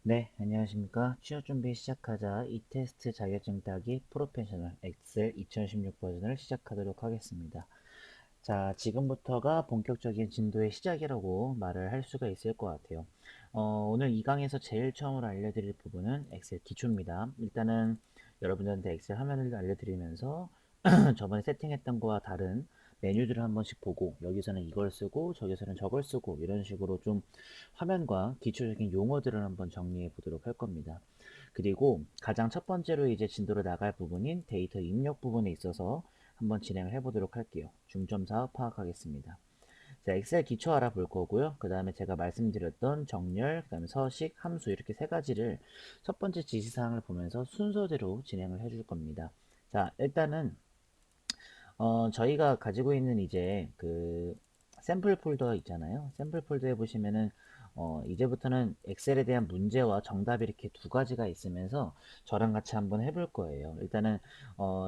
네, 안녕하십니까. 취업 준비 시작하자. 이 테스트 자격증 따기 프로페셔널 엑셀 2016 버전을 시작하도록 하겠습니다. 자, 지금부터가 본격적인 진도의 시작이라고 말을 할 수가 있을 것 같아요. 오늘 이 강에서 제일 처음으로 알려드릴 부분은 엑셀 기초입니다. 일단은 여러분들한테 엑셀 화면을 알려드리면서 저번에 세팅했던 거와 다른 메뉴들을 한 번씩 보고 여기서는 이걸 쓰고 저기서는 저걸 쓰고 이런 식으로 좀 화면과 기초적인 용어들을 한번 정리해 보도록 할 겁니다. 그리고 가장 첫 번째로 이제 진도로 나갈 부분인 데이터 입력 부분에 있어서 한번 진행을 해 보도록 할게요. 중점 사업 파악하겠습니다. 자, 엑셀 기초 알아볼 거고요. 그 다음에 제가 말씀드렸던 정렬, 그 다음에 서식, 함수 이렇게 세 가지를 첫 번째 지시사항을 보면서 순서대로 진행을 해줄 겁니다. 자, 일단은 저희가 가지고 있는 이제 그 샘플 폴더 있잖아요. 샘플 폴더에 보시면은 이제부터는 엑셀에 대한 문제와 정답이 이렇게 두 가지가 있으면서 저랑 같이 한번 해볼 거예요. 일단은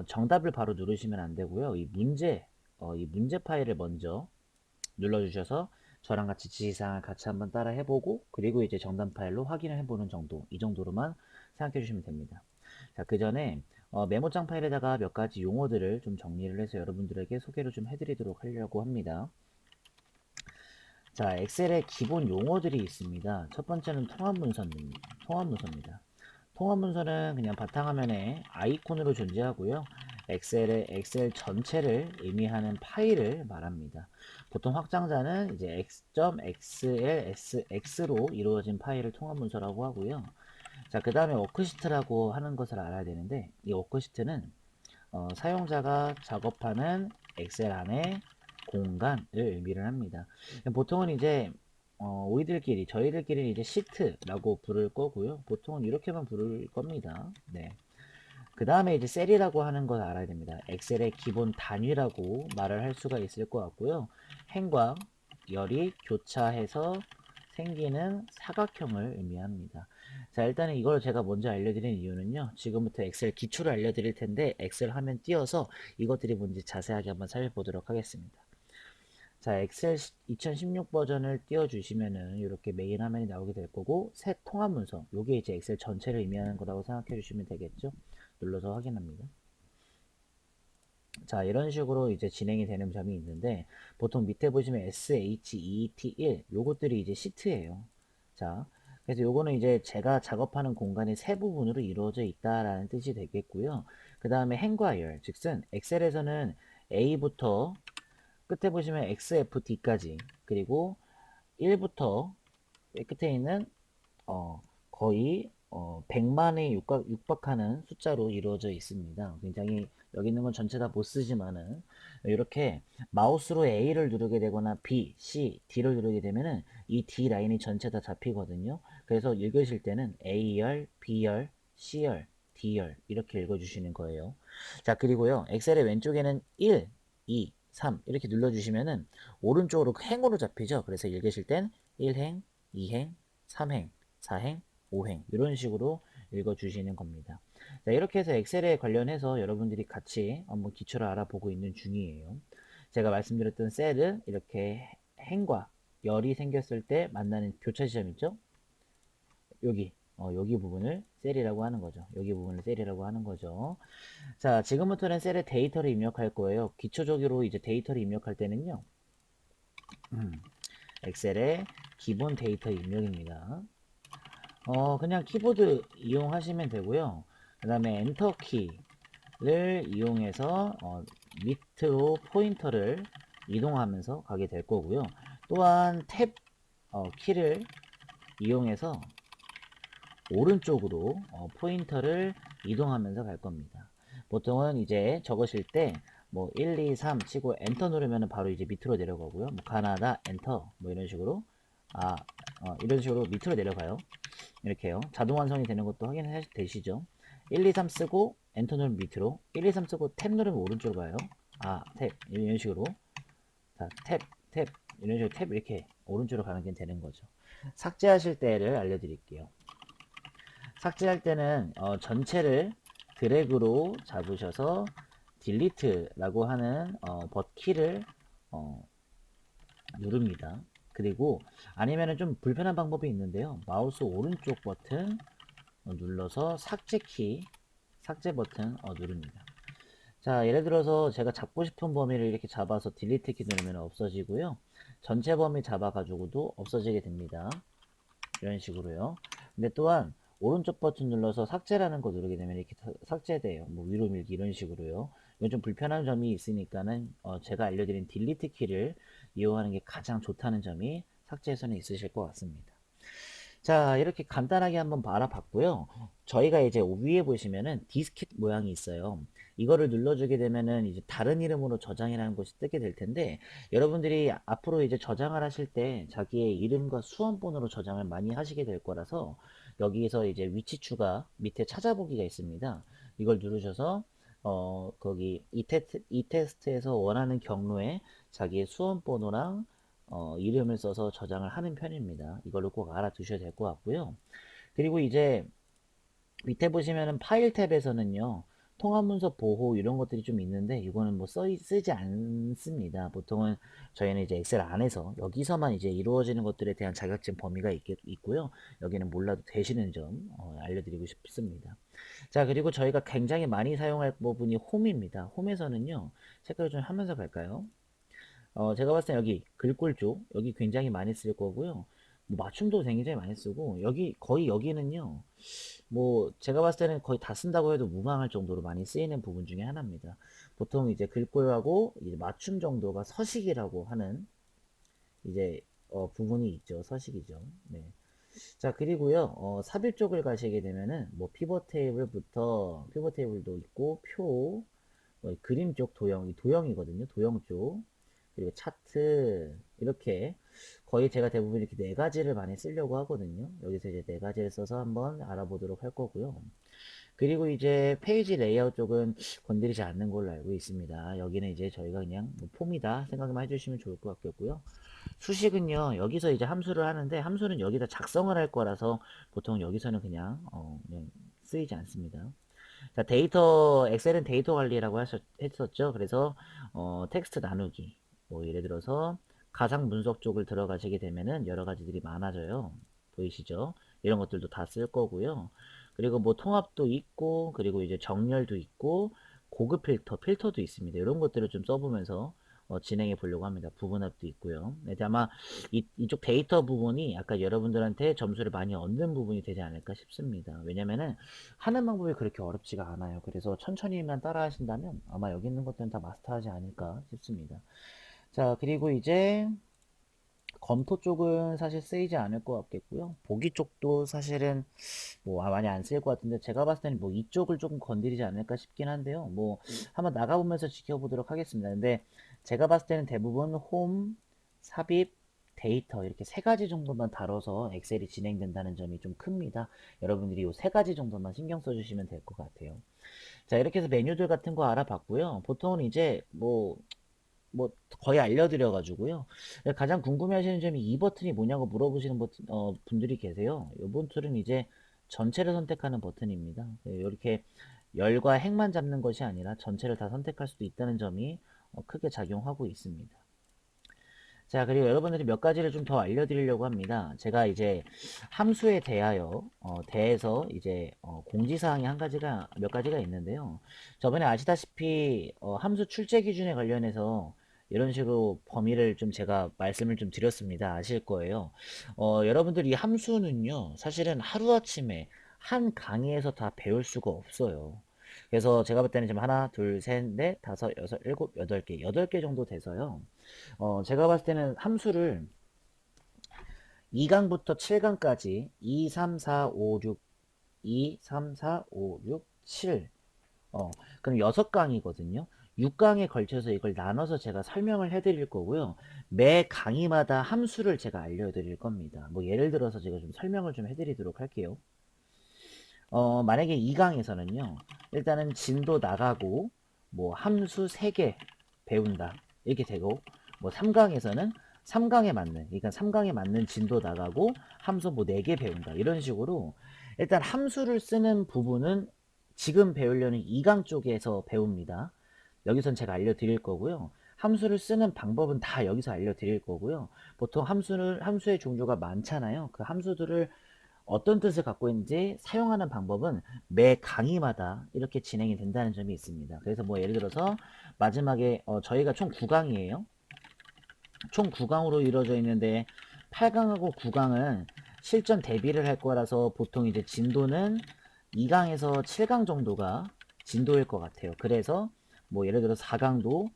정답을 바로 누르시면 안 되고요. 이 문제 파일을 먼저 눌러주셔서 저랑 같이 지시사항을 같이 한번 따라 해보고 그리고 이제 정답 파일로 확인을 해보는 정도, 이 정도로만 생각해 주시면 됩니다. 자, 그 전에 메모장 파일에다가 몇 가지 용어들을 좀 정리를 해서 여러분들에게 소개를 좀 해드리도록 하려고 합니다. 자, 엑셀에 기본 용어들이 있습니다. 첫 번째는 통합문서입니다. 통합문서입니다. 통합문서는 그냥 바탕화면에 아이콘으로 존재하고요. 엑셀의 엑셀 전체를 의미하는 파일을 말합니다. 보통 확장자는 이제 x.xlsx로 이루어진 파일을 통합문서라고 하고요. 자, 그 다음에 워크시트라고 하는 것을 알아야 되는데 이 워크시트는 사용자가 작업하는 엑셀 안에 공간을 의미를 합니다. 보통은 이제 저희들끼리 이제 시트라고 부를 거고요. 보통은 이렇게만 부를 겁니다. 네. 그 다음에 이제 셀이라고 하는 걸 알아야 됩니다. 엑셀의 기본 단위라고 말을 할 수가 있을 것 같고요. 행과 열이 교차해서 생기는 사각형을 의미합니다. 자, 일단은 이걸 제가 먼저 알려드리는 이유는요. 지금부터 엑셀 기초를 알려드릴 텐데 엑셀 화면 띄워서 이것들이 뭔지 자세하게 한번 살펴보도록 하겠습니다. 자, 엑셀 2016 버전을 띄워주시면은 이렇게 메인 화면이 나오게 될 거고 새 통합 문서, 요게 이제 엑셀 전체를 의미하는 거라고 생각해 주시면 되겠죠. 눌러서 확인합니다. 자, 이런 식으로 이제 진행이 되는 점이 있는데 보통 밑에 보시면 SHET1 요것들이 이제 시트예요. 자, 그래서 요거는 이제 제가 작업하는 공간의 세 부분으로 이루어져 있다라는 뜻이 되겠고요. 그 다음에 행과 열, 즉슨 엑셀에서는 A부터 끝에 보시면 XFT까지 그리고 1부터 끝에 있는 거의 100만에 육박하는 숫자로 이루어져 있습니다. 굉장히 여기 있는 건 전체 다 못 쓰지만은 이렇게 마우스로 A를 누르게 되거나 B, C, D를 누르게 되면은 이 D 라인이 전체 다 잡히거든요. 그래서 읽으실 때는 A열, B열, C열, D열 이렇게 읽어주시는 거예요. 자, 그리고요. 엑셀의 왼쪽에는 1, 2, 3 이렇게 눌러주시면은 오른쪽으로 행으로 잡히죠. 그래서 읽으실 땐 1행, 2행, 3행, 4행, 5행 이런 식으로 읽어주시는 겁니다. 자, 이렇게 해서 엑셀에 관련해서 여러분들이 같이 한번 기초를 알아보고 있는 중이에요. 제가 말씀드렸던 셀은 이렇게 행과 열이 생겼을 때 만나는 교차 지점 있죠? 여기 부분을 셀이라고 하는 거죠. 여기 부분을 셀이라고 하는 거죠. 자, 지금부터는 셀에 데이터를 입력할 거예요. 기초적으로 이제 데이터를 입력할 때는요. 엑셀의 기본 데이터 입력입니다. 그냥 키보드 이용하시면 되고요. 그 다음에 엔터 키를 이용해서 밑으로 포인터를 이동하면서 가게 될 거고요. 또한 탭 키를 이용해서 오른쪽으로 포인터를 이동하면서 갈 겁니다. 보통은 이제 적으실 때 뭐 1, 2, 3 치고 엔터 누르면 바로 이제 밑으로 내려가고요. 뭐 가나다 엔터 뭐 이런 식으로 이런 식으로 밑으로 내려가요. 이렇게요. 자동 완성이 되는 것도 확인되시죠? 1, 2, 3 쓰고 엔터 누르면 밑으로 1, 2, 3 쓰고 탭 누르면 오른쪽 가요. 탭 이런 식으로 자, 탭 이런 식으로 탭 이렇게 오른쪽으로 가는 게 되는 거죠. 삭제하실 때를 알려드릴게요. 삭제할 때는 전체를 드래그로 잡으셔서 딜리트라고 하는 버키를 누릅니다. 그리고 아니면은 좀 불편한 방법이 있는데요. 마우스 오른쪽 버튼 눌러서 삭제 버튼 누릅니다. 자, 예를 들어서 제가 잡고 싶은 범위를 이렇게 잡아서 딜리트 키 누르면 없어지고요. 전체 범위 잡아가지고도 없어지게 됩니다. 이런 식으로요. 근데 또한 오른쪽 버튼 눌러서 삭제라는 거 누르게 되면 이렇게 삭제돼요. 뭐 위로 밀기 이런 식으로요. 이건 좀 불편한 점이 있으니까는 제가 알려드린 딜리트 키를 이용하는 게 가장 좋다는 점이 삭제에서는 있으실 것 같습니다. 자, 이렇게 간단하게 한번 알아봤고요. 저희가 이제 위에 보시면은 디스켓 모양이 있어요. 이거를 눌러주게 되면은 이제 다른 이름으로 저장이라는 것이 뜨게 될 텐데, 여러분들이 앞으로 이제 저장을 하실 때 자기의 이름과 수험번호로 저장을 많이 하시게 될 거라서, 여기에서 이제 위치 추가 밑에 찾아보기가 있습니다. 이걸 누르셔서 거기 이 테스트에서 원하는 경로에 자기의 수험번호랑 이름을 써서 저장을 하는 편입니다. 이걸로 꼭 알아두셔야 될 것 같고요. 그리고 이제 밑에 보시면은 파일 탭에서는요, 통합 문서 보호 이런 것들이 좀 있는데 이거는 뭐 쓰지 않습니다. 보통은 저희는 이제 엑셀 안에서 여기서만 이제 이루어지는 것들에 대한 자격증 범위가 있고요. 여기는 몰라도 되시는 점 알려드리고 싶습니다. 자, 그리고 저희가 굉장히 많이 사용할 부분이 홈입니다. 홈에서는요, 체크를 좀 하면서 갈까요? 제가 봤을 때 여기 글꼴 쪽 여기 굉장히 많이 쓸 거고요. 뭐 맞춤도 굉장히 많이 쓰고 여기 거의 여기는요. 뭐 제가 봤을 때는 거의 다 쓴다고 해도 무방할 정도로 많이 쓰이는 부분 중에 하나입니다. 보통 이제 글꼴하고 이제 맞춤 정도가 서식이라고 하는 이제 부분이 있죠. 서식이죠. 네. 자, 그리고요. 삽입 쪽을 가시게 되면은 뭐 피벗 테이블부터 피벗 테이블도 있고 그림 쪽 도형이거든요. 도형 쪽. 그리고 차트 이렇게 거의 제가 대부분 이렇게 네 가지를 많이 쓰려고 하거든요. 여기서 이제 네 가지를 써서 한번 알아보도록 할 거고요. 그리고 이제 페이지 레이아웃 쪽은 건드리지 않는 걸로 알고 있습니다. 여기는 이제 저희가 그냥 뭐 폼이다 생각만 해주시면 좋을 것 같겠고요. 수식은요, 여기서 이제 함수를 하는데 함수는 여기다 작성을 할 거라서 보통 여기서는 그냥 쓰이지 않습니다. 자, 엑셀은 데이터 관리라고 했었죠. 그래서, 텍스트 나누기. 뭐, 예를 들어서, 가상 분석 쪽을 들어가시게 되면은 여러 가지들이 많아져요. 보이시죠? 이런 것들도 다 쓸 거고요. 그리고 뭐, 통합도 있고, 그리고 이제 정렬도 있고, 고급 필터도 있습니다. 이런 것들을 좀 써보면서, 진행해 보려고 합니다. 부분합도 있고요. 네, 아마 이쪽 데이터 부분이 약간 여러분들한테 점수를 많이 얻는 부분이 되지 않을까 싶습니다. 왜냐면은, 하는 방법이 그렇게 어렵지가 않아요. 그래서 천천히만 따라 하신다면 아마 여기 있는 것들은 다 마스터하지 않을까 싶습니다. 자, 그리고 이제 검토 쪽은 사실 쓰이지 않을 것 같겠고요. 보기 쪽도 사실은 뭐 많이 안 쓰일 것 같은데 제가 봤을 때는 뭐 이쪽을 조금 건드리지 않을까 싶긴 한데요. 뭐 한번 나가보면서 지켜보도록 하겠습니다. 근데 제가 봤을 때는 대부분 홈, 삽입, 데이터 이렇게 세 가지 정도만 다뤄서 엑셀이 진행된다는 점이 좀 큽니다. 여러분들이 이 세 가지 정도만 신경 써주시면 될 것 같아요. 자, 이렇게 해서 메뉴들 같은 거 알아봤고요. 보통은 이제 뭐 거의 알려드려가지고요. 가장 궁금해하시는 점이 이 버튼이 뭐냐고 물어보시는 분들이 계세요. 이 버튼은 이제 전체를 선택하는 버튼입니다. 이렇게 열과 핵만 잡는 것이 아니라 전체를 다 선택할 수도 있다는 점이 크게 작용하고 있습니다. 자, 그리고 여러분들이 몇 가지를 좀 더 알려드리려고 합니다. 제가 이제 함수에 대해서 이제 공지사항이 몇 가지가 있는데요. 저번에 아시다시피 함수 출제 기준에 관련해서 이런 식으로 범위를 좀 제가 말씀을 좀 드렸습니다. 아실 거예요. 여러분들 이 함수는요, 사실은 하루아침에 한 강의에서 다 배울 수가 없어요. 그래서 제가 볼 때는 지금 하나, 둘, 셋, 넷, 다섯, 여섯, 일곱, 여덟 개 정도 돼서요. 제가 봤을 때는 함수를 2강부터 7강까지 2, 3, 4, 5, 6, 2, 3, 4, 5, 6, 7 그럼 6강이거든요. 6강에 걸쳐서 이걸 나눠서 제가 설명을 해드릴 거고요. 매 강의마다 함수를 제가 알려드릴 겁니다. 뭐 예를 들어서 제가 좀 설명을 좀 해드리도록 할게요. 만약에 2강에서는요. 일단은 진도 나가고 뭐 함수 3개 배운다. 이렇게 되고 뭐 3강에서는 3강에 맞는 진도 나가고 함수 뭐 4개 배운다. 이런 식으로 일단 함수를 쓰는 부분은 지금 배우려는 2강 쪽에서 배웁니다. 여기선 제가 알려드릴 거고요. 함수를 쓰는 방법은 다 여기서 알려드릴 거고요. 보통 함수의 종류가 많잖아요. 그 함수들을 어떤 뜻을 갖고 있는지 사용하는 방법은 매 강의마다 이렇게 진행이 된다는 점이 있습니다. 그래서 뭐 예를 들어서 마지막에 저희가 총 9강이에요. 총 9강으로 이루어져 있는데 8강하고 9강은 실전 대비를 할 거라서 보통 이제 진도는 2강에서 7강 정도가 진도일 것 같아요. 그래서 뭐 예를 들어 4강도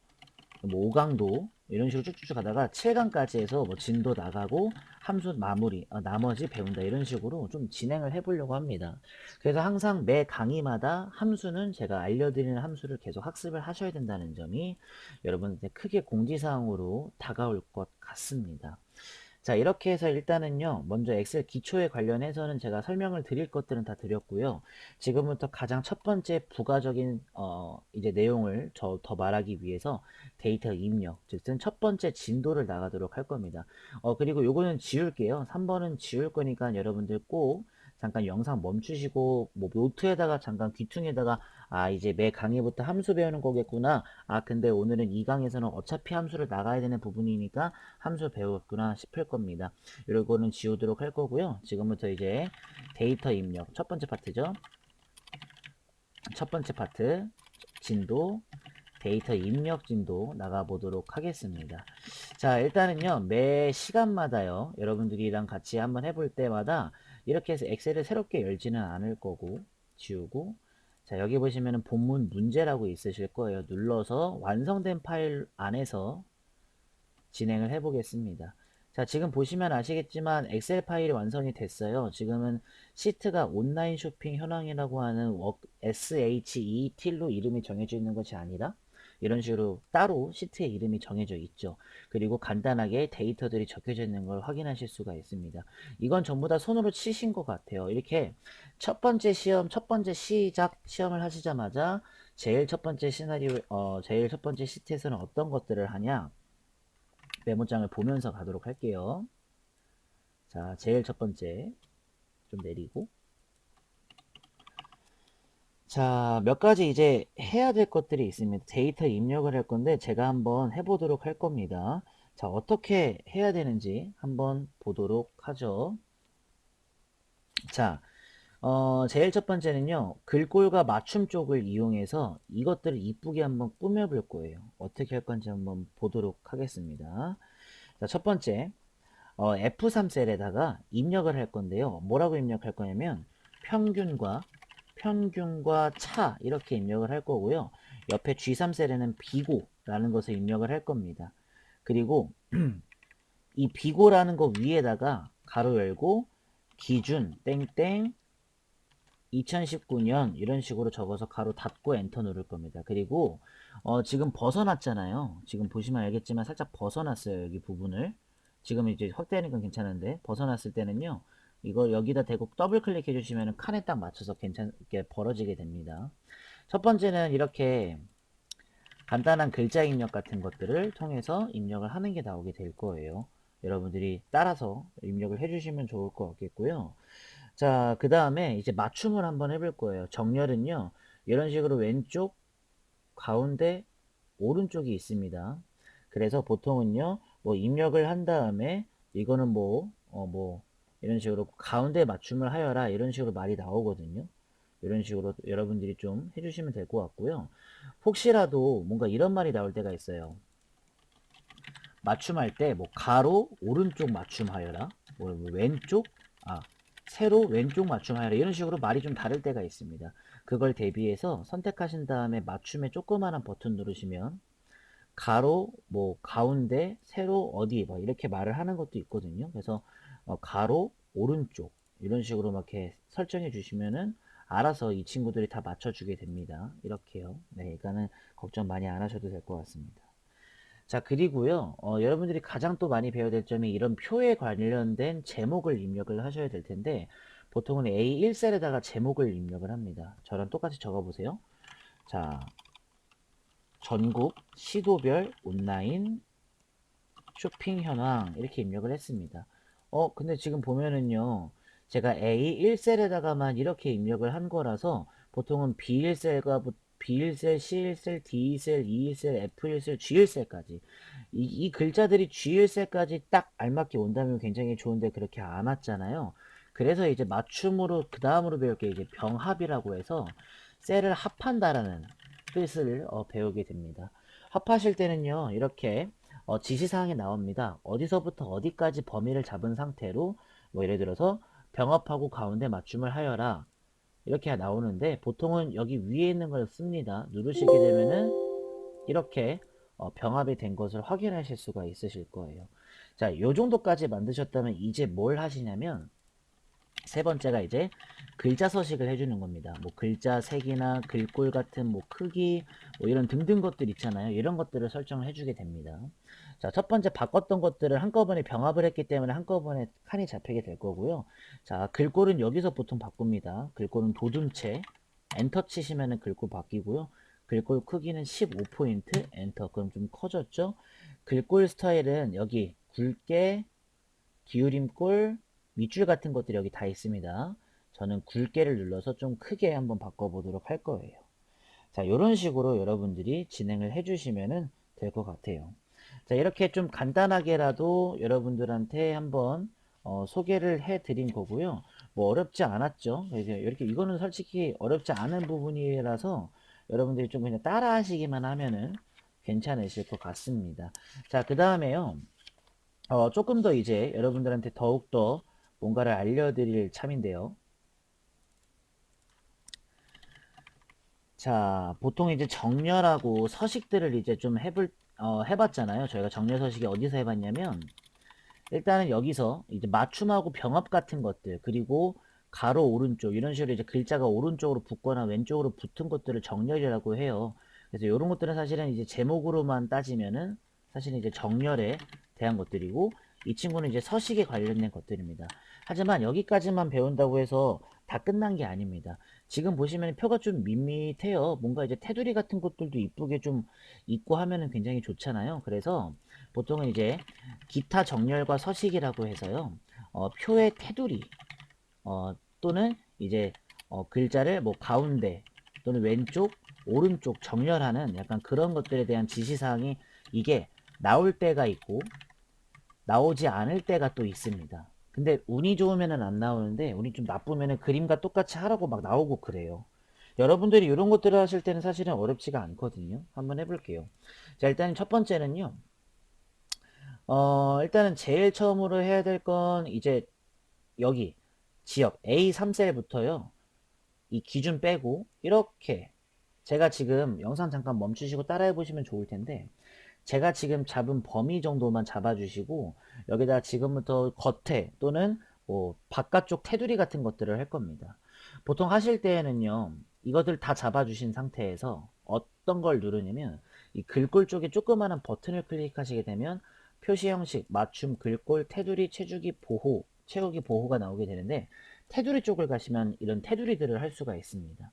뭐 5강도 이런 식으로 쭉쭉 가다가 7강까지 해서 뭐 진도 나가고 함수 마무리 나머지 배운다 이런 식으로 좀 진행을 해보려고 합니다. 그래서 항상 매 강의마다 함수는 제가 알려드리는 함수를 계속 학습을 하셔야 된다는 점이 여러분한테 크게 공지사항으로 다가올 것 같습니다. 자, 이렇게 해서 일단은요, 먼저 엑셀 기초에 관련해서는 제가 설명을 드릴 것들은 다 드렸고요. 지금부터 가장 첫 번째 부가적인, 이제 내용을 더 말하기 위해서 데이터 입력, 즉슨 첫 번째 진도를 나가도록 할 겁니다. 그리고 요거는 지울게요. 3번은 지울 거니까 여러분들 꼭 잠깐 영상 멈추시고, 뭐, 노트에다가 잠깐 귀퉁에다가, 이제 매 강의부터 함수 배우는 거겠구나. 근데 오늘은 이 강에서는 어차피 함수를 나가야 되는 부분이니까 함수 배웠구나 싶을 겁니다. 이거는 지우도록 할 거고요. 지금부터 이제 데이터 입력 첫 번째 파트죠. 첫 번째 파트 진도 데이터 입력 진도 나가보도록 하겠습니다. 자, 일단은요, 매 시간마다요, 여러분들이랑 같이 한번 해볼 때마다 이렇게 해서 엑셀을 새롭게 열지는 않을 거고, 지우고, 자, 여기 보시면은 본문 문제라고 있으실 거예요. 눌러서 완성된 파일 안에서 진행을 해 보겠습니다. 자, 지금 보시면 아시겠지만 엑셀 파일이 완성이 됐어요. 지금은 시트가 온라인 쇼핑 현황이라고 하는 SHET로 이름이 정해져 있는 것이 아니라 이런 식으로 따로 시트의 이름이 정해져 있죠. 그리고 간단하게 데이터들이 적혀져 있는 걸 확인하실 수가 있습니다. 이건 전부 다 손으로 치신 것 같아요. 이렇게 첫 번째 시험, 첫 번째 시작 시험을 하시자마자 제일 첫 번째 시나리오, 제일 첫 번째 시트에서는 어떤 것들을 하냐? 메모장을 보면서 가도록 할게요. 자, 제일 첫 번째 좀 내리고, 자, 몇 가지 이제 해야 될 것들이 있습니다. 데이터 입력을 할 건데 제가 한번 해보도록 할 겁니다. 자, 어떻게 해야 되는지 한번 보도록 하죠. 자, 제일 첫 번째는요, 글꼴과 맞춤 쪽을 이용해서 이것들을 이쁘게 한번 꾸며볼 거예요. 어떻게 할 건지 한번 보도록 하겠습니다. 자, 첫 번째, F3 셀에다가 입력을 할 건데요. 뭐라고 입력할 거냐면 평균과 차 이렇게 입력을 할 거고요. 옆에 G3 셀에는 비고라는 것을 입력을 할 겁니다. 그리고 이 비고라는 거 위에다가 가로 열고 기준 땡땡 2019년 이런 식으로 적어서 가로 닫고 엔터 누를 겁니다. 그리고 지금 벗어났잖아요. 지금 보시면 알겠지만 살짝 벗어났어요. 여기 부분을. 지금 이제 확대하는 건 괜찮은데 벗어났을 때는요. 이걸 여기다 대고 더블 클릭해 주시면 칸에 딱 맞춰서 괜찮게 벌어지게 됩니다. 첫 번째는 이렇게 간단한 글자 입력 같은 것들을 통해서 입력을 하는 게 나오게 될 거예요. 여러분들이 따라서 입력을 해주시면 좋을 것 같겠고요. 자, 그 다음에 이제 맞춤을 한번 해볼 거예요. 정렬은요, 이런 식으로 왼쪽, 가운데, 오른쪽이 있습니다. 그래서 보통은요, 뭐 입력을 한 다음에 이거는 뭐, 이런 식으로 가운데 맞춤을 하여라. 이런 식으로 말이 나오거든요. 이런 식으로 여러분들이 좀 해주시면 될 것 같고요. 혹시라도 뭔가 이런 말이 나올 때가 있어요. 맞춤할 때 뭐 가로 오른쪽 맞춤하여라. 뭐 왼쪽 세로 왼쪽 맞춤하여라. 이런 식으로 말이 좀 다를 때가 있습니다. 그걸 대비해서 선택하신 다음에 맞춤에 조그마한 버튼 누르시면 가로 뭐 가운데 세로 어디 뭐 이렇게 말을 하는 것도 있거든요. 그래서 가로 오른쪽 이런 식으로 막 이렇게 설정해 주시면은 알아서 이 친구들이 다 맞춰주게 됩니다. 이렇게요. 네, 그러니까는 걱정 많이 안 하셔도 될 것 같습니다. 자, 그리고요, 여러분들이 가장 또 많이 배워야 될 점이 이런 표에 관련된 제목을 입력을 하셔야 될 텐데, 보통은 A1셀에다가 제목을 입력을 합니다. 저랑 똑같이 적어보세요. 자, 전국 시도별 온라인 쇼핑 현황 이렇게 입력을 했습니다. 근데 지금 보면은요, 제가 A1셀에다가만 이렇게 입력을 한 거라서 보통은 B1셀과 B1셀, C1셀, D1셀, E1셀, F1셀, G1셀까지 이 글자들이 G1셀까지 딱 알맞게 온다면 굉장히 좋은데 그렇게 안 왔잖아요. 그래서 이제 맞춤으로 그 다음으로 배울 게 이제 병합이라고 해서 셀을 합한다라는 뜻을 배우게 됩니다. 합하실 때는요, 이렇게 지시사항이 나옵니다. 어디서부터 어디까지 범위를 잡은 상태로 뭐 예를 들어서 병합하고 가운데 맞춤을 하여라 이렇게 나오는데 보통은 여기 위에 있는 걸 씁니다. 누르시게 되면은 이렇게 병합이 된 것을 확인하실 수가 있으실 거예요. 자, 요 정도까지 만드셨다면 이제 뭘 하시냐면 세 번째가 이제 글자 서식을 해주는 겁니다. 뭐 글자 색이나 글꼴 같은 뭐 크기 뭐 이런 등등 것들 있잖아요. 이런 것들을 설정을 해주게 됩니다. 자, 첫 번째 바꿨던 것들을 한꺼번에 병합을 했기 때문에 한꺼번에 칸이 잡히게 될 거고요. 자, 글꼴은 여기서 보통 바꿉니다. 글꼴은 도둠체 엔터 치시면은 글꼴 바뀌고요. 글꼴 크기는 15포인트 엔터. 그럼 좀 커졌죠? 글꼴 스타일은 여기 굵게 기울임꼴 밑줄 같은 것들이 여기 다 있습니다. 저는 굵게를 눌러서 좀 크게 한번 바꿔보도록 할 거예요. 자, 이런 식으로 여러분들이 진행을 해주시면 될 것 같아요. 자, 이렇게 좀 간단하게라도 여러분들한테 한번 소개를 해드린 거고요. 뭐 어렵지 않았죠. 이렇게 이거는 솔직히 어렵지 않은 부분이라서 여러분들이 좀 그냥 따라 하시기만 하면은 괜찮으실 것 같습니다. 자, 그 다음에요. 조금 더 이제 여러분들한테 더욱더 뭔가를 알려드릴 참인데요. 자, 보통 이제 정렬하고 서식들을 이제 좀 해봤잖아요. 저희가 정렬 서식이 어디서 해봤냐면, 일단은 여기서 이제 맞춤하고 병합 같은 것들, 그리고 가로 오른쪽, 이런 식으로 이제 글자가 오른쪽으로 붙거나 왼쪽으로 붙은 것들을 정렬이라고 해요. 그래서 이런 것들은 사실은 이제 제목으로만 따지면은 사실은 이제 정렬에 대한 것들이고, 이 친구는 이제 서식에 관련된 것들입니다. 하지만 여기까지만 배운다고 해서 다 끝난 게 아닙니다. 지금 보시면 표가 좀 밋밋해요. 뭔가 이제 테두리 같은 것들도 이쁘게 좀 있고 하면은 굉장히 좋잖아요. 그래서 보통은 이제 기타 정렬과 서식이라고 해서요. 표의 테두리 또는 이제 글자를 뭐 가운데 또는 왼쪽, 오른쪽 정렬하는 약간 그런 것들에 대한 지시사항이 이게 나올 때가 있고 나오지 않을 때가 또 있습니다. 근데 운이 좋으면은 안 나오는데 운이 좀 나쁘면은 그림과 똑같이 하라고 막 나오고 그래요. 여러분들이 이런 것들을 하실 때는 사실은 어렵지가 않거든요. 한번 해볼게요. 자, 일단 첫 번째는요. 일단은 제일 처음으로 해야 될 건 이제 여기 지역 A3셀부터요. 이 기준 빼고 이렇게 제가 지금 영상 잠깐 멈추시고 따라해 보시면 좋을 텐데 제가 지금 잡은 범위 정도만 잡아주시고 여기다 지금부터 겉에 또는 뭐 바깥쪽 테두리 같은 것들을 할 겁니다. 보통 하실 때에는요. 이것들 다 잡아주신 상태에서 어떤 걸 누르냐면 이 글꼴 쪽에 조그마한 버튼을 클릭하시게 되면 표시 형식, 맞춤, 글꼴, 테두리, 채주기, 보호, 채우기, 보호가 나오게 되는데 테두리 쪽을 가시면 이런 테두리들을 할 수가 있습니다.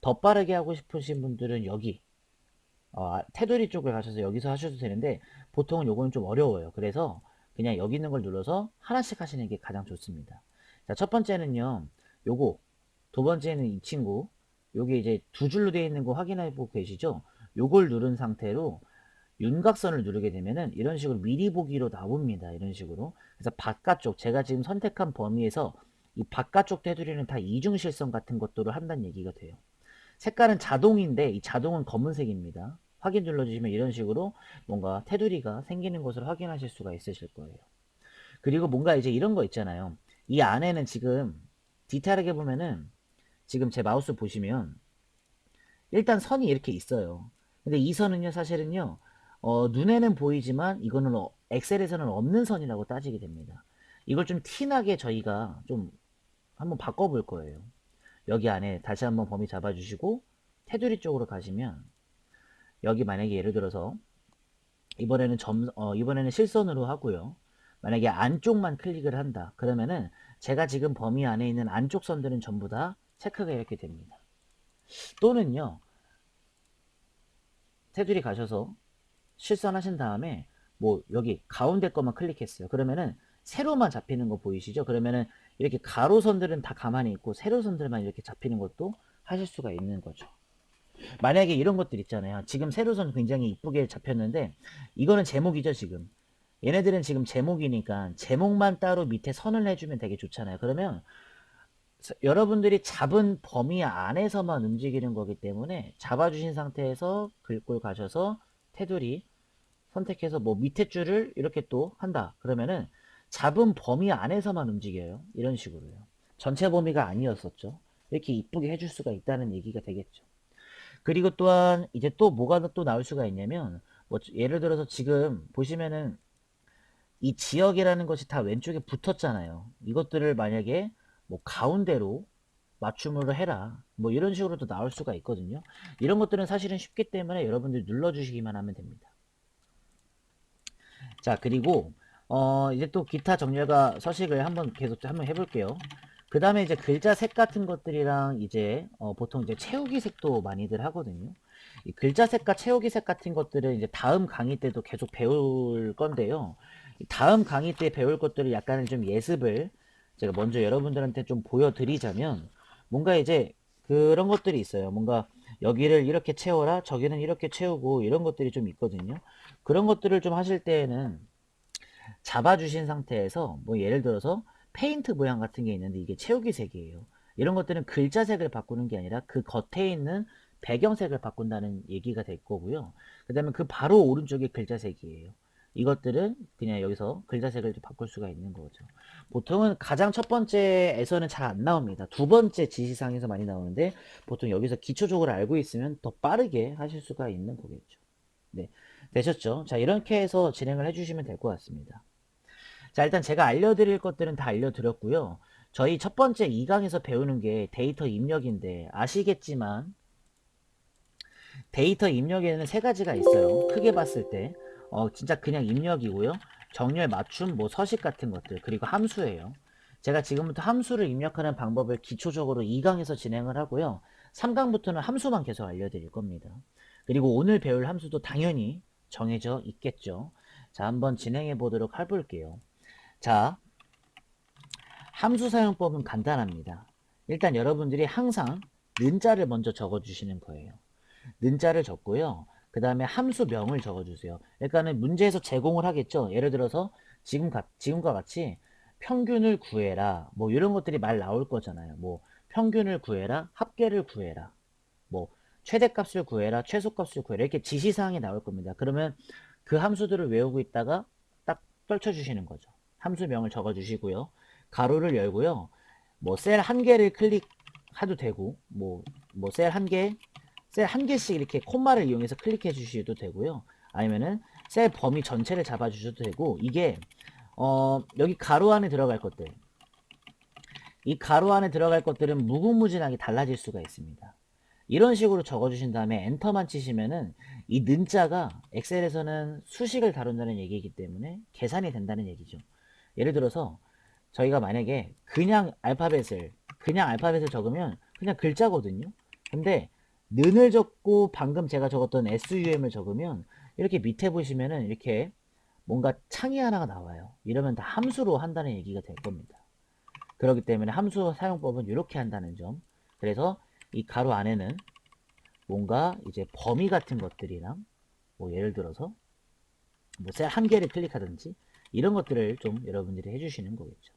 더 빠르게 하고 싶으신 분들은 여기 테두리 쪽을 가셔서 여기서 하셔도 되는데 보통은 요거는 좀 어려워요. 그래서 그냥 여기 있는 걸 눌러서 하나씩 하시는 게 가장 좋습니다. 자, 첫 번째는요. 요거 두 번째는 이 친구 요게 이제 두 줄로 되어 있는 거 확인해 보고 계시죠? 요걸 누른 상태로 윤곽선을 누르게 되면은 이런 식으로 미리 보기로 나옵니다. 이런 식으로. 그래서 바깥쪽 제가 지금 선택한 범위에서 이 바깥쪽 테두리는 다 이중실선 같은 것들을 한다는 얘기가 돼요. 색깔은 자동인데 이 자동은 검은색입니다. 확인 눌러주시면 이런 식으로 뭔가 테두리가 생기는 것을 확인하실 수가 있으실 거예요. 그리고 뭔가 이제 이런 거 있잖아요. 이 안에는 지금 디테일하게 보면은 지금 제 마우스 보시면 일단 선이 이렇게 있어요. 근데 이 선은요 사실은요 눈에는 보이지만 이거는 엑셀에서는 없는 선이라고 따지게 됩니다. 이걸 좀 티나게 저희가 좀 한번 바꿔볼 거예요. 여기 안에 다시 한번 범위 잡아주시고 테두리 쪽으로 가시면 여기 만약에 예를 들어서 이번에는 실선으로 하고요. 만약에 안쪽만 클릭을 한다. 그러면은 제가 지금 범위 안에 있는 안쪽 선들은 전부 다 체크가 이렇게 됩니다. 또는요. 테두리 가셔서 실선하신 다음에 뭐 여기 가운데 것만 클릭했어요. 그러면은 세로만 잡히는 거 보이시죠? 그러면은 이렇게 가로선들은 다 가만히 있고 세로선들만 이렇게 잡히는 것도 하실 수가 있는 거죠. 만약에 이런 것들 있잖아요. 지금 세로선 굉장히 이쁘게 잡혔는데 이거는 제목이죠 지금. 얘네들은 지금 제목이니까 제목만 따로 밑에 선을 해주면 되게 좋잖아요. 그러면 여러분들이 잡은 범위 안에서만 움직이는 거기 때문에 잡아주신 상태에서 글꼴 가셔서 테두리 선택해서 뭐 밑에 줄을 이렇게 또 한다. 그러면은 잡은 범위 안에서만 움직여요. 이런 식으로요. 전체 범위가 아니었었죠. 이렇게 이쁘게 해줄 수가 있다는 얘기가 되겠죠. 그리고 또한 이제 또 뭐가 또 나올 수가 있냐면 뭐 예를 들어서 지금 보시면은 이 지역이라는 것이 다 왼쪽에 붙었잖아요. 이것들을 만약에 뭐 가운데로 맞춤으로 해라. 뭐 이런 식으로도 나올 수가 있거든요. 이런 것들은 사실은 쉽기 때문에 여러분들 눌러주시기만 하면 됩니다. 자, 그리고 이제 또 기타 정렬과 서식을 한번 계속 한번 해볼게요. 그 다음에 이제 글자 색 같은 것들이랑 이제 보통 이제 채우기 색도 많이들 하거든요. 이 글자 색과 채우기 색 같은 것들은 이제 다음 강의 때도 계속 배울 건데요. 다음 강의 때 배울 것들을 약간은 좀 예습을 제가 먼저 여러분들한테 좀 보여드리자면 뭔가 이제 그런 것들이 있어요. 뭔가 여기를 이렇게 채워라, 저기는 이렇게 채우고 이런 것들이 좀 있거든요. 그런 것들을 좀 하실 때에는 잡아주신 상태에서 뭐 예를 들어서 페인트 모양 같은 게 있는데 이게 채우기 색이에요. 이런 것들은 글자색을 바꾸는 게 아니라 그 겉에 있는 배경색을 바꾼다는 얘기가 될 거고요. 그 다음에 그 바로 오른쪽이 글자색이에요. 이것들은 그냥 여기서 글자색을 바꿀 수가 있는 거죠. 보통은 가장 첫 번째에서는 잘 안 나옵니다. 두 번째 지시사항에서 많이 나오는데 보통 여기서 기초적으로 알고 있으면 더 빠르게 하실 수가 있는 거겠죠. 네, 되셨죠? 자, 이렇게 해서 진행을 해주시면 될 것 같습니다. 자, 일단 제가 알려드릴 것들은 다 알려드렸고요. 저희 첫 번째 2강에서 배우는 게 데이터 입력인데 아시겠지만 데이터 입력에는 세 가지가 있어요. 크게 봤을 때 진짜 그냥 입력이고요. 정렬, 맞춤, 뭐 서식 같은 것들 그리고 함수예요. 제가 지금부터 함수를 입력하는 방법을 기초적으로 2강에서 진행을 하고요. 3강부터는 함수만 계속 알려드릴 겁니다. 그리고 오늘 배울 함수도 당연히 정해져 있겠죠. 자, 한번 진행해 보도록 해볼게요. 자, 함수 사용법은 간단합니다. 일단 여러분들이 항상 는자를 먼저 적어주시는 거예요. 는자를 적고요. 그 다음에 함수명을 적어주세요. 그러니까는 문제에서 제공을 하겠죠. 예를 들어서 지금과 같이 평균을 구해라. 뭐 이런 것들이 말 나올 거잖아요. 뭐 평균을 구해라, 합계를 구해라, 뭐 최대값을 구해라, 최소값을 구해라 이렇게 지시사항이 나올 겁니다. 그러면 그 함수들을 외우고 있다가 딱 떨쳐주시는 거죠. 함수명을 적어주시고요. 가로를 열고요. 뭐 셀 한 개를 클릭해도 되고 뭐 셀 한 개씩 이렇게 콤마를 이용해서 클릭해 주셔도 되고요. 아니면은 셀 범위 전체를 잡아 주셔도 되고 이게 여기 가로 안에 들어갈 것들 이 가로 안에 들어갈 것들은 무궁무진하게 달라질 수가 있습니다. 이런 식으로 적어주신 다음에 엔터만 치시면은 이 는자가 엑셀에서는 수식을 다룬다는 얘기이기 때문에 계산이 된다는 얘기죠. 예를 들어서 저희가 만약에 그냥 알파벳을 적으면 그냥 글자거든요. 근데 는을 적고 방금 제가 적었던 SUM을 적으면 이렇게 밑에 보시면은 이렇게 뭔가 창이 하나가 나와요. 이러면 다 함수로 한다는 얘기가 될 겁니다. 그렇기 때문에 함수 사용법은 이렇게 한다는 점. 그래서 이 가로 안에는 뭔가 이제 범위 같은 것들이랑 뭐 예를 들어서 뭐 셀 한 개를 클릭하든지 이런 것들을 좀 여러분들이 해주시는 거겠죠.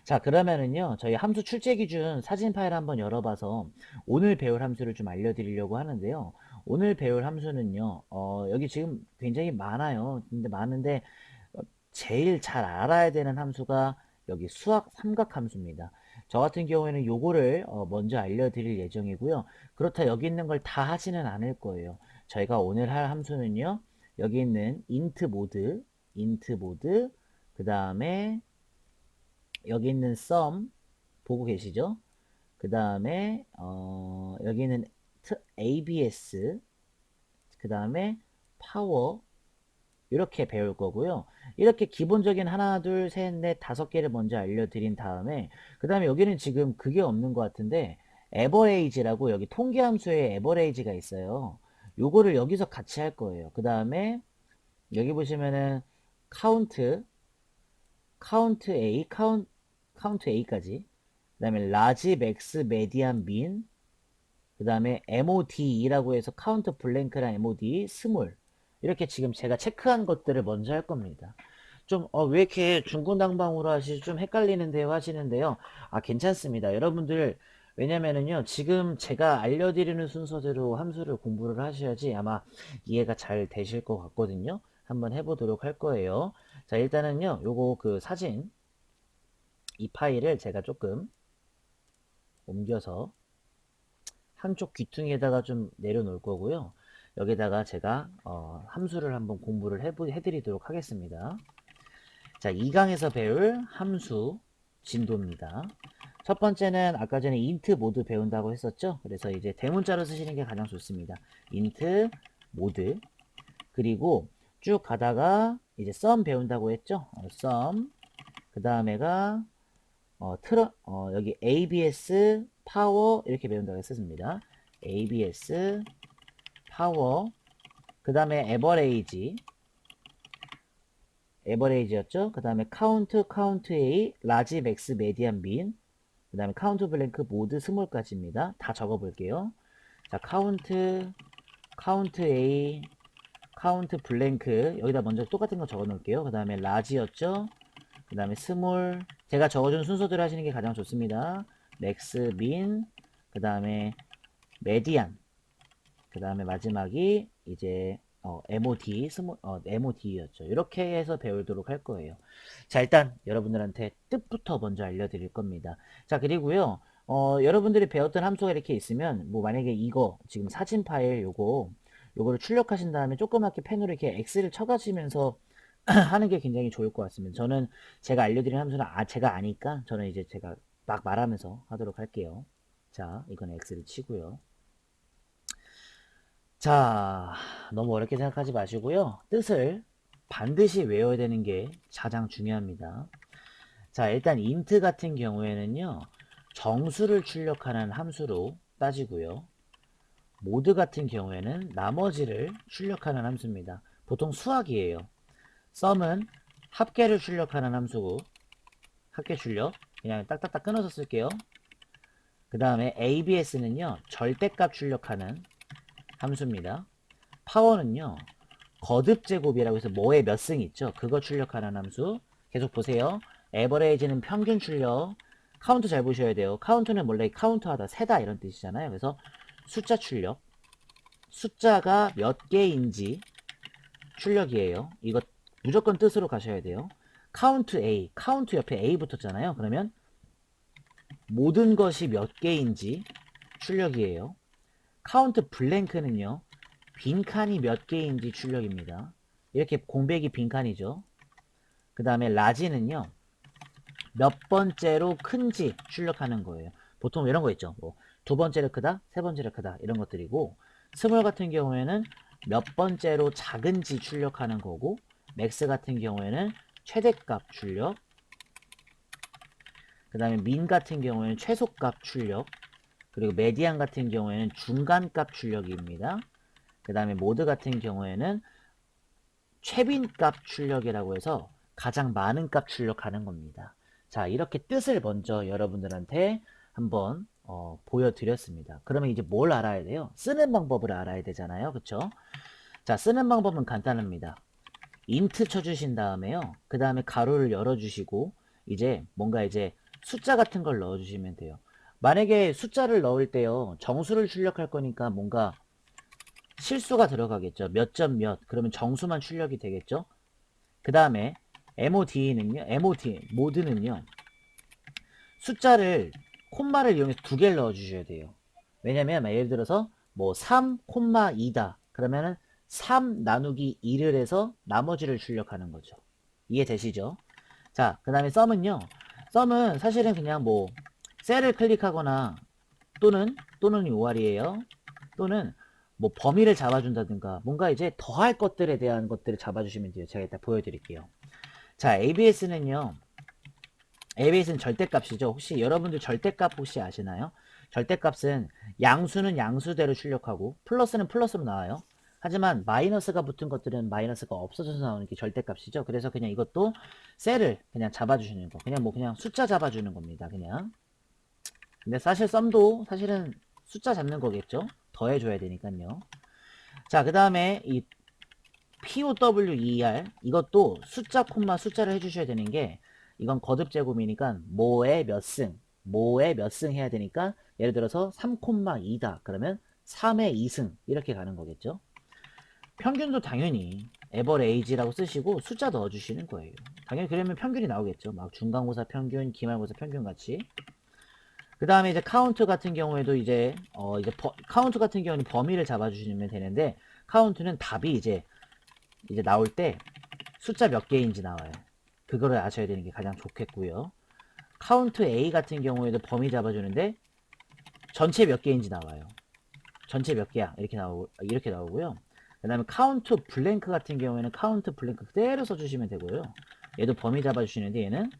자, 그러면은요 저희 함수 출제 기준 사진 파일 한번 열어봐서 오늘 배울 함수를 좀 알려드리려고 하는데요. 오늘 배울 함수는요 여기 지금 굉장히 많아요. 근데 많은데 제일 잘 알아야 되는 함수가 여기 수학 삼각 함수입니다. 저 같은 경우에는 요거를 먼저 알려드릴 예정이고요. 그렇다 여기 있는 걸 다 하지는 않을 거예요. 저희가 오늘 할 함수는요. 여기 있는 int 모드, 그 다음에 여기 있는 sum 보고 계시죠? 그 다음에 여기 있는 abs, 그 다음에 power 이렇게 배울 거고요. 이렇게 기본적인 하나, 둘, 셋, 넷, 다섯 개를 먼저 알려드린 다음에 그 다음에 여기는 지금 그게 없는 것 같은데 에버레이지라고 여기 통계함수에 에버레이지가 있어요. 요거를 여기서 같이 할 거예요. 그 다음에 여기 보시면은 카운트, 카운트 A, 카운트 A까지 그 다음에 라지, 맥스, 메디안, 민, 그 다음에 MOD라고 해서 카운트 블랭크랑 MOD 스몰 이렇게 지금 제가 체크한 것들을 먼저 할 겁니다. 좀 왜 이렇게 중구난방으로 하시지 좀 헷갈리는데요 하시는데요. 괜찮습니다. 여러분들 왜냐면은요 지금 제가 알려드리는 순서대로 함수를 공부를 하셔야지 아마 이해가 잘 되실 것 같거든요. 한번 해보도록 할 거예요. 자 일단은요 요거 그 사진 이 파일을 제가 조금 옮겨서 한쪽 귀퉁이에다가 좀 내려놓을 거고요. 여기다가 제가 함수를 한번 공부를 해드리도록 하겠습니다. 자, 2강에서 배울 함수 진도입니다. 첫 번째는 아까 전에 int 모드 배운다고 했었죠. 그래서 이제 대문자로 쓰시는 게 가장 좋습니다. int 모드 그리고 쭉 가다가 이제 sum 배운다고 했죠. sum 그 다음에가 여기 abs 파워 이렇게 배운다고 했습니다. abs 파워 그 다음에 에버레이지였죠. 그 다음에 카운트 A 라지 맥스 메디안 민 그 다음에 카운트 블랭크 모드 스몰까지입니다. 다 적어 볼게요. 자 카운트 A 카운트 블랭크 여기다 먼저 똑같은 거 적어 놓을게요. 그 다음에 라지였죠. 그 다음에 스몰 제가 적어준 순서대로 하시는 게 가장 좋습니다. 맥스 민 그 다음에 메디안 그 다음에 마지막이 이제 MOD였죠. 이렇게 해서 배우도록 할 거예요. 자, 일단 여러분들한테 뜻부터 먼저 알려드릴 겁니다. 자, 그리고요, 여러분들이 배웠던 함수가 이렇게 있으면, 뭐 만약에 이거 지금 사진 파일 요거를 출력하신 다음에 조그맣게 펜으로 이렇게 X를 쳐가시면서 하는 게 굉장히 좋을 것 같습니다. 저는 제가 알려드린 함수는 제가 아니까 저는 이제 제가 막 말하면서 하도록 할게요. 자, 이건 X를 치고요. 자, 너무 어렵게 생각하지 마시고요. 뜻을 반드시 외워야 되는 게 가장 중요합니다. 자, 일단 int 같은 경우에는요. 정수를 출력하는 함수로 따지고요. 모드 같은 경우에는 나머지를 출력하는 함수입니다. 보통 수학이에요. sum은 합계를 출력하는 함수고 합계 출력 그냥 딱딱딱 끊어서 쓸게요. 그 다음에 abs는요. 절대값 출력하는 함수입니다. 파워는요. 거듭 제곱이라고 해서 뭐의 몇 승 있죠? 그거 출력하는 함수. 계속 보세요. 에버레이지는 평균 출력. 카운트 잘 보셔야 돼요. 카운트는 원래 카운트하다 세다 이런 뜻이잖아요. 그래서 숫자 출력. 숫자가 몇 개인지 출력이에요. 이거 무조건 뜻으로 가셔야 돼요. 카운트 A. 카운트 옆에 A 붙었잖아요. 그러면 모든 것이 몇 개인지 출력이에요. 카운트 블랭크는요. 빈칸이 몇 개인지 출력입니다. 이렇게 공백이 빈칸이죠. 그 다음에 라지는요. 몇 번째로 큰지 출력하는 거예요. 보통 이런 거 있죠. 뭐 두 번째로 크다, 세 번째로 크다 이런 것들이고 스몰 같은 경우에는 몇 번째로 작은지 출력하는 거고 맥스 같은 경우에는 최대값 출력 그 다음에 민 같은 경우에는 최소값 출력 그리고 메디안 같은 경우에는 중간값 출력입니다. 그 다음에 모드 같은 경우에는 최빈값 출력이라고 해서 가장 많은 값 출력하는 겁니다. 자, 이렇게 뜻을 먼저 여러분들한테 한번 보여드렸습니다. 그러면 이제 뭘 알아야 돼요? 쓰는 방법을 알아야 되잖아요. 그쵸? 자, 쓰는 방법은 간단합니다. int 쳐주신 다음에요. 그 다음에 가로를 열어주시고 이제 뭔가 이제 숫자 같은 걸 넣어주시면 돼요. 만약에 숫자를 넣을 때요. 정수를 출력할 거니까 뭔가 실수가 들어가겠죠. 몇 점 몇. 그러면 정수만 출력이 되겠죠. 그 다음에 모드는요. 숫자를 콤마를 이용해서 두 개를 넣어 주셔야 돼요. 왜냐면 예를 들어서 뭐 3,2다. 그러면은 3 나누기 2를 해서 나머지를 출력하는 거죠. 이해되시죠? 자, 그 다음에 썸은 사실은 그냥 뭐 셀을 클릭하거나 또는 OR이에요. 또는 뭐 범위를 잡아준다든가 뭔가 이제 더할 것들에 대한 것들을 잡아주시면 돼요. 제가 이따 보여드릴게요. 자, ABS는 절대값이죠. 혹시 여러분들 절대값 혹시 아시나요? 절대값은 양수는 양수대로 출력하고 플러스는 플러스로 나와요. 하지만 마이너스가 붙은 것들은 마이너스가 없어져서 나오는 게 절대값이죠. 그래서 그냥 이것도 셀을 그냥 잡아주시는 거. 그냥 숫자 잡아주는 겁니다. 그냥. 근데 사실 썸도 사실은 숫자 잡는 거겠죠. 더해줘야 되니까요. 자, 그 다음에 이 POWER 이것도 숫자 콤마 숫자를 해주셔야 되는 게 이건 거듭 제곱이니까 뭐의 몇 승, 뭐의 몇 승 해야 되니까 예를 들어서 3,2다. 그러면 3의 2승 이렇게 가는 거겠죠. 평균도 당연히 에버레이지라고 쓰시고 숫자 넣어주시는 거예요. 당연히 그러면 평균이 나오겠죠. 막 중간고사 평균, 기말고사 평균 같이. 그 다음에 이제 카운트 같은 경우에도 이제 카운트 같은 경우는 범위를 잡아주시면 되는데 카운트는 답이 이제 나올 때 숫자 몇 개인지 나와요. 그거를 아셔야 되는 게 가장 좋겠고요. 카운트 A 같은 경우에도 범위 잡아주는데 전체 몇 개인지 나와요. 전체 몇 개야 이렇게 나오고요. 그 다음에 카운트 블랭크 같은 경우에는 카운트 블랭크 그대로 써주시면 되고요. 얘도 범위 잡아주시는데 얘는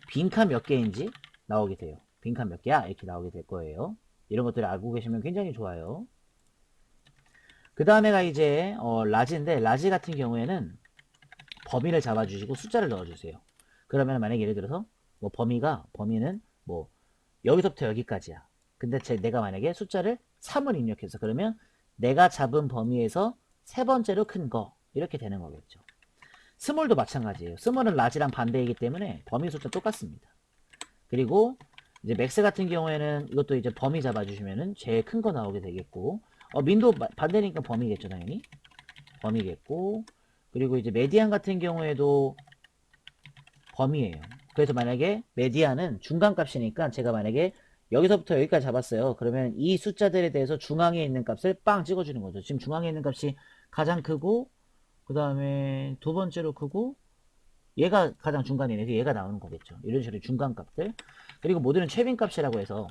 빈칸 몇 개인지 나오게 돼요. 빈칸 몇 개야 이렇게 나오게 될 거예요. 이런 것들을 알고 계시면 굉장히 좋아요. 그 다음에가 이제 라지인데 라지 같은 경우에는 범위를 잡아주시고 숫자를 넣어주세요. 그러면 만약에 예를 들어서 뭐 범위는 뭐 여기서부터 여기까지야. 근데 내가 만약에 숫자를 3을 입력했어. 그러면 내가 잡은 범위에서 세 번째로 큰 거 이렇게 되는 거겠죠. 스몰도 마찬가지예요. 스몰은 라지랑 반대이기 때문에 범위 숫자 똑같습니다. 그리고 이제 맥스 같은 경우에는 이것도 이제 범위 잡아주시면은 제일 큰 거 나오게 되겠고 민도 반대니까 범위겠죠 당연히. 범위겠고 그리고 이제 메디안 같은 경우에도 범위예요. 그래서 만약에 메디안은 중간값이니까 제가 만약에 여기서부터 여기까지 잡았어요. 그러면 이 숫자들에 대해서 중앙에 있는 값을 빵 찍어주는 거죠. 지금 중앙에 있는 값이 가장 크고 그 다음에 두 번째로 크고 얘가 가장 중간이네. 얘가 나오는 거겠죠. 이런 식으로 중간값들. 그리고 모두는 최빈값이라고 해서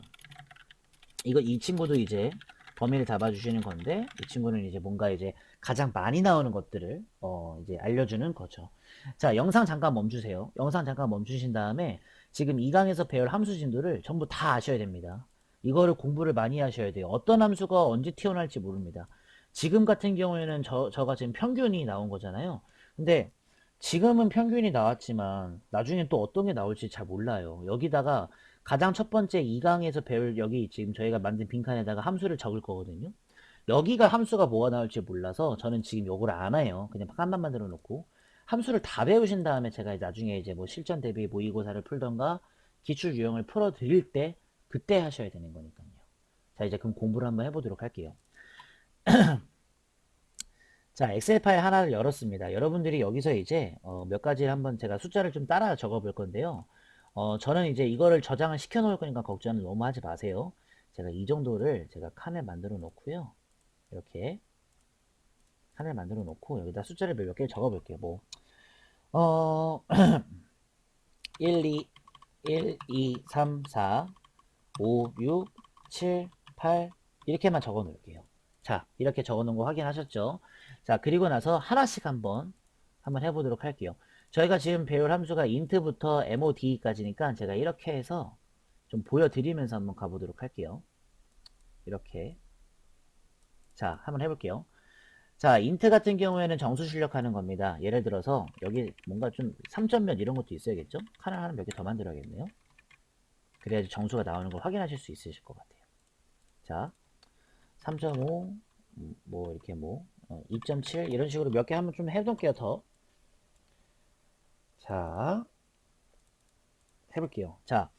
이 친구도 이제 범위를 잡아주시는 건데 이 친구는 이제 뭔가 이제 가장 많이 나오는 것들을 이제 알려주는 거죠. 자, 영상 잠깐 멈추세요. 영상 잠깐 멈추신 다음에 지금 2강에서 배울 함수 진도를 전부 다 아셔야 됩니다. 이거를 공부를 많이 하셔야 돼요. 어떤 함수가 언제 튀어나올지 모릅니다. 지금 같은 경우에는 저가 지금 평균이 나온 거잖아요. 근데 지금은 평균이 나왔지만 나중에 또 어떤 게 나올지 잘 몰라요. 여기다가 가장 첫 번째 2강에서 배울 여기 지금 저희가 만든 빈칸에다가 함수를 적을 거거든요. 여기가 함수가 뭐가 나올지 몰라서 저는 지금 요거를 안 해요. 그냥 칸만 만들어 놓고 함수를 다 배우신 다음에 제가 나중에 이제 뭐 실전 대비 모의고사를 풀던가 기출 유형을 풀어 드릴 때 그때 하셔야 되는 거니까요. 자, 이제 그럼 공부를 한번 해보도록 할게요. 자, 엑셀 파일 하나를 열었습니다. 여러분들이 여기서 이제 몇 가지를 한번 제가 숫자를 좀 따라 적어 볼 건데요. 저는 이제 이거를 저장을 시켜 놓을 거니까 걱정은 너무 하지 마세요. 제가 이 정도를 제가 칸에 만들어 놓고요. 이렇게 칸에 만들어 놓고 여기다 숫자를 몇 개를 적어 볼게요. 뭐 1, 2, 1, 2, 3, 4, 5, 6, 7, 8 이렇게만 적어 놓을게요. 자, 이렇게 적어 놓은 거 확인하셨죠? 자, 그리고 나서 하나씩 한번 해보도록 할게요. 저희가 지금 배울 함수가 int부터 mod까지니까 제가 이렇게 해서 좀 보여드리면서 한번 가보도록 할게요. 이렇게. 자, 한번 해볼게요. 자, int 같은 경우에는 정수 출력하는 겁니다. 예를 들어서 여기 뭔가 좀 3점몇 이런 것도 있어야겠죠? 칸을 하나 몇 개 더 만들어야겠네요. 그래야지 정수가 나오는 걸 확인하실 수 있으실 것 같아요. 자, 3.5, 뭐 이렇게 2.7 이런 식으로 몇 개 한번 좀 해볼게요. 더. 자, 해볼게요. 자,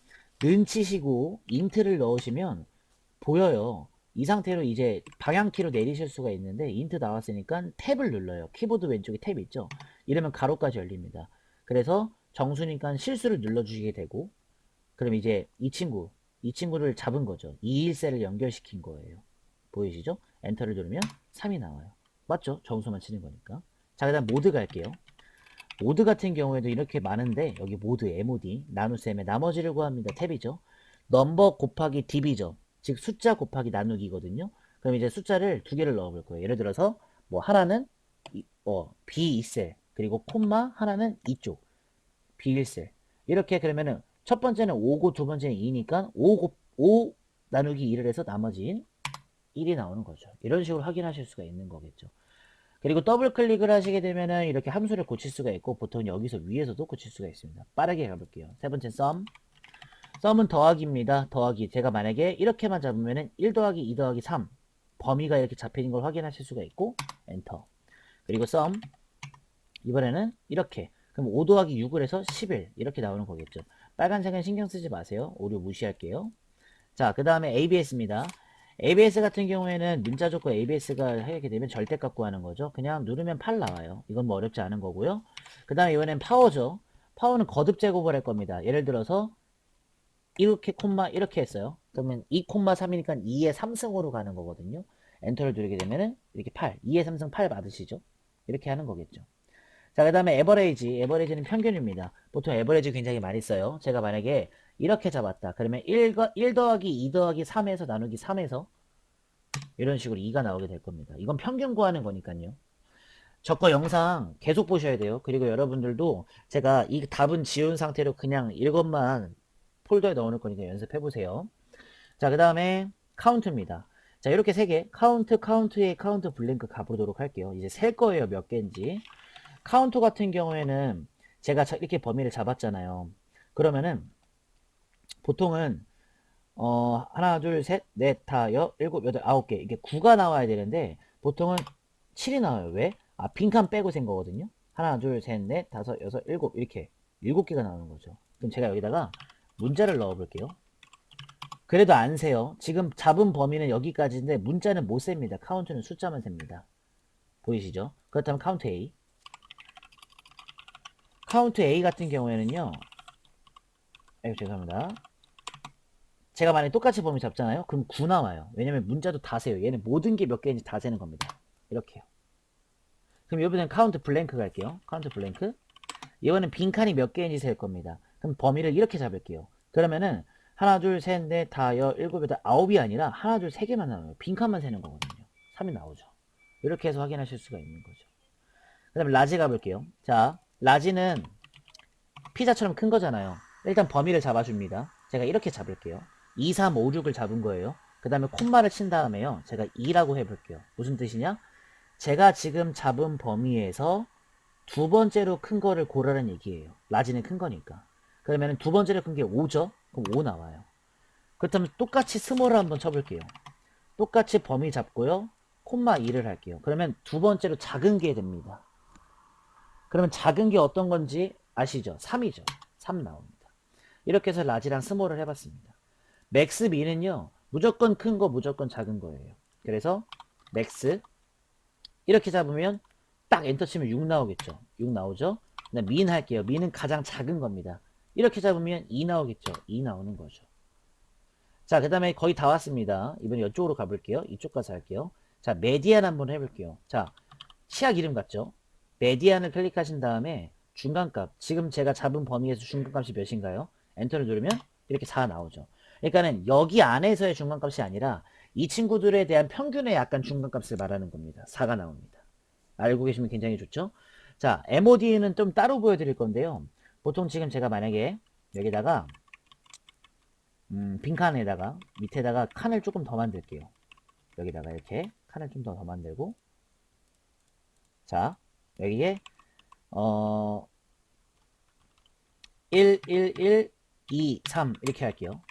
는 치시고 int를 넣으시면 보여요. 이 상태로 이제 방향키로 내리실 수가 있는데 int 나왔으니까 탭을 눌러요. 키보드 왼쪽에 탭 있죠. 이러면 가로까지 열립니다. 그래서 정수니까 실수를 눌러주시게 되고 그럼 이제 이 친구를 잡은 거죠. 2일셀을 연결시킨 거예요. 보이시죠? 엔터를 누르면 3이 나와요. 맞죠? 정수만 치는 거니까. 자, 그 다음 모드 갈게요. 모드 같은 경우에도 이렇게 많은데 여기 모드 MOD 나눗셈의 나머지를 구합니다. 탭이죠. 넘버 곱하기 db죠. 즉 숫자 곱하기 나누기거든요. 그럼 이제 숫자를 두 개를 넣어 볼 거예요. 예를 들어서 뭐 하나는 B2셀 그리고 콤마 하나는 이쪽 B1셀 이렇게 그러면은 첫 번째는 5고 두 번째는 2니까 5 나누기 2를 해서 나머지인 1이 나오는 거죠. 이런 식으로 확인하실 수가 있는 거겠죠. 그리고 더블 클릭을 하시게 되면은 이렇게 함수를 고칠 수가 있고 보통 여기서 위에서도 고칠 수가 있습니다. 빠르게 가볼게요. 세 번째 썸은 더하기입니다. 더하기. 제가 만약에 이렇게만 잡으면은 1 더하기 2 더하기 3 범위가 이렇게 잡히는 걸 확인하실 수가 있고 엔터. 그리고 썸 이번에는 이렇게 그럼 5 더하기 6을 해서 11 이렇게 나오는 거겠죠. 빨간색은 신경 쓰지 마세요. 오류 무시할게요. 자, 그 다음에 ABS입니다. ABS 같은 경우에는 문자 조건 ABS가 하게 되면 절대값 구하는 거죠. 그냥 누르면 8 나와요. 이건 뭐 어렵지 않은 거고요. 그 다음에 이번엔 파워죠. 파워는 거듭 제곱을 할 겁니다. 예를 들어서 이렇게 콤마 이렇게 했어요. 그러면 2 콤마 3이니까 2의 3승으로 가는 거거든요. 엔터를 누르게 되면은 이렇게 8, 2의 3승 8 받으시죠. 이렇게 하는 거겠죠. 자, 그 다음에 에버레이지. 에버레이지는 평균입니다. 보통 에버레이지 굉장히 많이 써요. 제가 만약에 이렇게 잡았다. 그러면 1 더하기 2 더하기 3에서 나누기 3에서 이런 식으로 2가 나오게 될 겁니다. 이건 평균 구하는 거니까요. 저 거 영상 계속 보셔야 돼요. 그리고 여러분들도 제가 이 답은 지운 상태로 그냥 이것만 폴더에 넣어놓을 거니까 연습해 보세요. 자, 그 다음에 카운트입니다. 자, 이렇게 3개 카운트에 카운트 블랭크 가보도록 할게요. 이제 셀 거예요. 몇 개인지. 카운트 같은 경우에는 제가 이렇게 범위를 잡았잖아요. 그러면은 보통은 하나 둘셋넷 다 일곱 여덟 아홉 개 이게 9가 나와야 되는데 보통은 7이 나와요. 왜? 아, 빈칸 빼고 센 거거든요. 하나 둘셋넷 다섯 여섯 일곱 이렇게 7개가 나오는 거죠. 그럼 제가 여기다가 문자를 넣어 볼게요. 그래도 안 세요. 지금 잡은 범위는 여기까지인데 문자는 못 셉니다. 카운트는 숫자만 셉니다. 보이시죠? 그렇다면 카운트 A. 카운트 A 같은 경우에는요. 아이고 죄송합니다. 제가 만약에 똑같이 범위 잡잖아요. 그럼 9 나와요. 왜냐면 문자도 다 세요. 얘는 모든 게 몇 개인지 다 세는 겁니다. 이렇게요. 그럼 이번엔 카운트 블랭크 갈게요. 카운트 블랭크. 이번엔 빈칸이 몇 개인지 셀 겁니다. 그럼 범위를 이렇게 잡을게요. 그러면은 하나 둘셋넷 다 일곱 여덟 아홉이 아니라 하나 둘 세 개만 나와요. 빈칸만 세는 거거든요. 3이 나오죠. 이렇게 해서 확인하실 수가 있는 거죠. 그 다음에 라지 가볼게요. 자, 라지는 피자처럼 큰 거잖아요. 일단 범위를 잡아줍니다. 제가 이렇게 잡을게요. 2, 3, 5, 6을 잡은 거예요. 그 다음에 콤마를 친 다음에요. 제가 2라고 해볼게요. 무슨 뜻이냐? 제가 지금 잡은 범위에서 두 번째로 큰 거를 고르라는 얘기예요. 라지는 큰 거니까. 그러면 두 번째로 큰 게 5죠? 그럼 5 나와요. 그렇다면 똑같이 스몰을 한번 쳐볼게요. 똑같이 범위 잡고요. 콤마 2를 할게요. 그러면 두 번째로 작은 게 됩니다. 그러면 작은 게 어떤 건지 아시죠? 3이죠. 3 나옵니다. 이렇게 해서 라지랑 스몰을 해봤습니다. 맥스 미는요. 무조건 큰 거 무조건 작은 거예요. 그래서 맥스 이렇게 잡으면 딱 엔터 치면 6 나오겠죠. 6 나오죠. 그다음 민 할게요. 민은 가장 작은 겁니다. 이렇게 잡으면 2 나오겠죠. 2 나오는 거죠. 자, 그 다음에 거의 다 왔습니다. 이번에 이쪽으로 가볼게요. 이쪽 가서 할게요. 자, 메디안 한번 해볼게요. 자, 치약 이름 같죠? 메디안을 클릭하신 다음에 중간값, 지금 제가 잡은 범위에서 중간값이 몇인가요? 엔터를 누르면 이렇게 4 나오죠. 그러니까는 여기 안에서의 중간값이 아니라 이 친구들에 대한 평균의 약간 중간값을 말하는 겁니다. 4가 나옵니다. 알고 계시면 굉장히 좋죠? 자, MOD는 좀 따로 보여드릴 건데요. 보통 지금 제가 만약에 여기다가 빈칸에다가 밑에다가 칸을 조금 더 만들게요. 여기다가 이렇게 칸을 좀 더 만들고 자, 여기에 1, 1, 1, 2, 3 이렇게 할게요.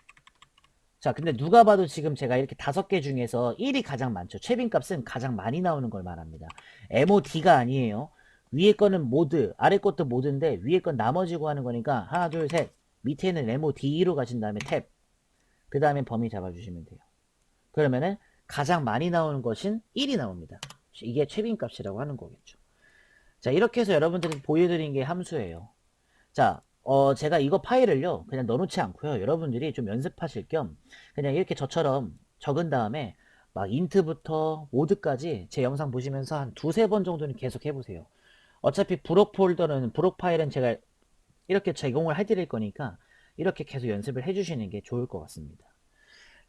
자, 근데 누가 봐도 지금 제가 이렇게 5개 중에서 1이 가장 많죠. 최빈값은 가장 많이 나오는 걸 말합니다. MOD가 아니에요. 위에 거는 모드, 아래 것도 모드인데 위에 건 나머지 구하는 거니까 하나, 둘, 셋. 밑에는 MOD로 가신 다음에 탭. 그 다음에 범위 잡아주시면 돼요. 그러면은 가장 많이 나오는 것인 1이 나옵니다. 이게 최빈값이라고 하는 거겠죠. 자, 이렇게 해서 여러분들이 보여드린 게 함수예요. 자, 제가 이거 파일을요, 그냥 넣어놓지 않고요. 여러분들이 좀 연습하실 겸, 그냥 이렇게 저처럼 적은 다음에, 막 인트부터 모드까지 제 영상 보시면서 한 두세 번 정도는 계속 해보세요. 어차피 브록 폴더는, 브록 파일은 제가 이렇게 제공을 해드릴 거니까, 이렇게 계속 연습을 해주시는 게 좋을 것 같습니다.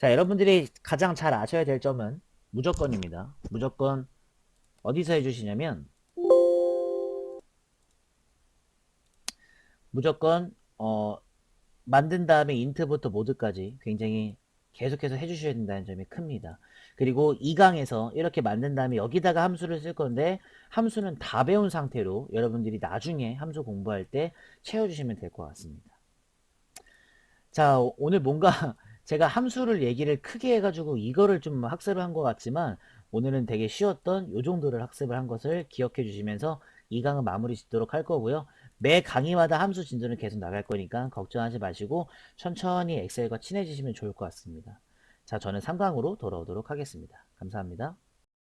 자, 여러분들이 가장 잘 아셔야 될 점은 무조건입니다. 무조건 어디서 해주시냐면, 무조건 만든 다음에 인트부터 모드까지 굉장히 계속해서 해주셔야 된다는 점이 큽니다. 그리고 2강에서 이렇게 만든 다음에 여기다가 함수를 쓸 건데 함수는 다 배운 상태로 여러분들이 나중에 함수 공부할 때 채워주시면 될 것 같습니다. 자, 오늘 뭔가 제가 함수를 얘기를 크게 해가지고 이거를 좀 학습을 한 것 같지만 오늘은 되게 쉬웠던 요 정도를 학습을 한 것을 기억해 주시면서 이 강은 마무리 짓도록 할 거고요. 매 강의마다 함수 진도는 계속 나갈 거니까 걱정하지 마시고 천천히 엑셀과 친해지시면 좋을 것 같습니다. 자, 저는 3강으로 돌아오도록 하겠습니다. 감사합니다.